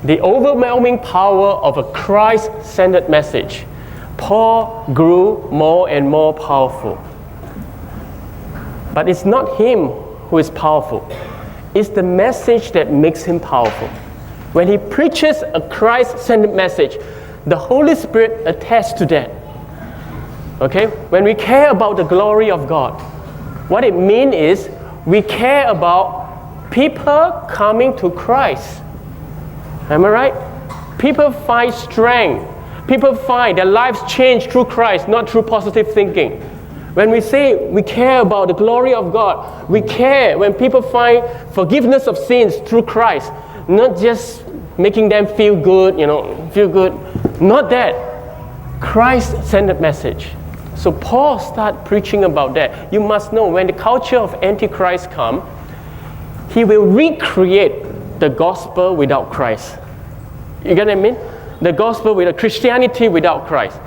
the overwhelming power of a Christ-centered message, Paul grew more and more powerful. But it's not him who is powerful. It's the message that makes him powerful. When he preaches a Christ-centered message, the Holy Spirit attests to that. Okay? When we care about the glory of God, what it means is we care about people coming to Christ. Am I right? People find strength. People find their lives change through Christ, not through positive thinking. When we say we care about the glory of God, we care when people find forgiveness of sins through Christ, not just making them feel good, feel good. Not that. Christ-centered message. So Paul started preaching about that. You must know, when the culture of Antichrist comes, he will recreate the gospel without Christ. You get what I mean? The gospel without Christianity without Christ.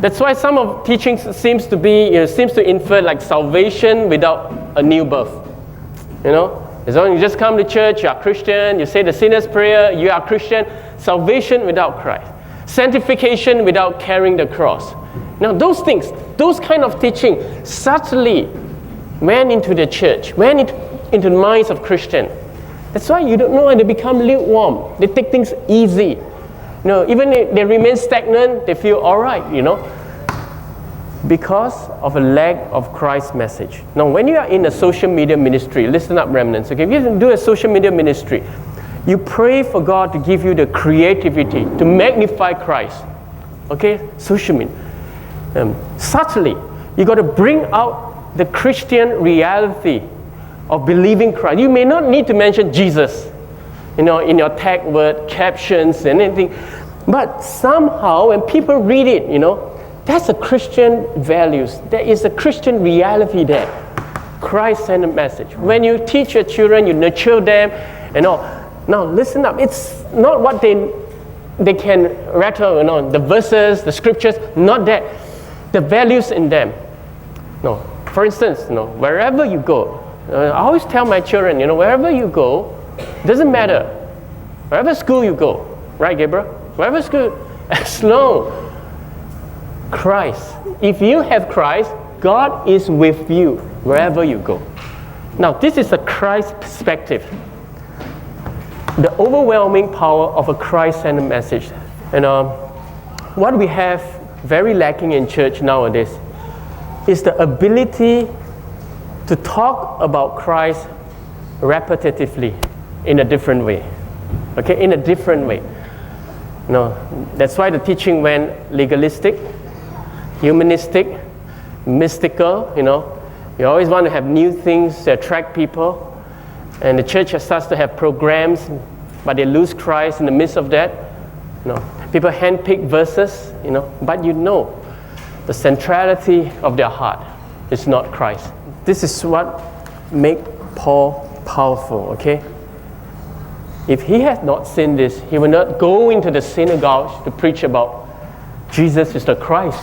That's why some of teachings seems to infer like salvation without a new birth. As long as you just come to church, you are Christian, you say the sinner's prayer, you are Christian. Salvation without Christ. Sanctification without carrying the cross. Now those things, those kind of teaching subtly went into the church, went into the minds of Christians. That's why you don't know when they become lukewarm. They take things easy. Even if they remain stagnant, they feel all right, because of a lack of Christ's message. Now, when you are in a social media ministry, listen up, remnants, okay? If you do a social media ministry, you pray for God to give you the creativity to magnify Christ, okay? Social media. Subtly, you got to bring out the Christian reality of believing Christ. You may not need to mention Jesus, in your tag word, captions, and anything. But somehow, when people read it, that's a Christian values. There is a Christian reality there. Christ-centered message. When you teach your children, you nurture them, and all. Now, listen up. It's not what they can rattle, the verses, the scriptures, not that. The values in them. No. For instance, wherever you go, I always tell my children, wherever you go, doesn't matter. Wherever school you go, right, Gabriel? Wherever school, as long Christ. If you have Christ, God is with you wherever you go. Now, this is a Christ perspective. The overwhelming power of a Christ-centered message. And what we have very lacking in church nowadays is the ability to talk about Christ repetitively in a different way. Okay, in a different way. That's why the teaching went legalistic, humanistic, mystical, You always want to have new things to attract people. And the church starts to have programs, but they lose Christ in the midst of that. People handpick verses, but the centrality of their heart is not Christ. This is what makes Paul powerful, okay? If he had not seen this, he would not go into the synagogues to preach about Jesus is the Christ.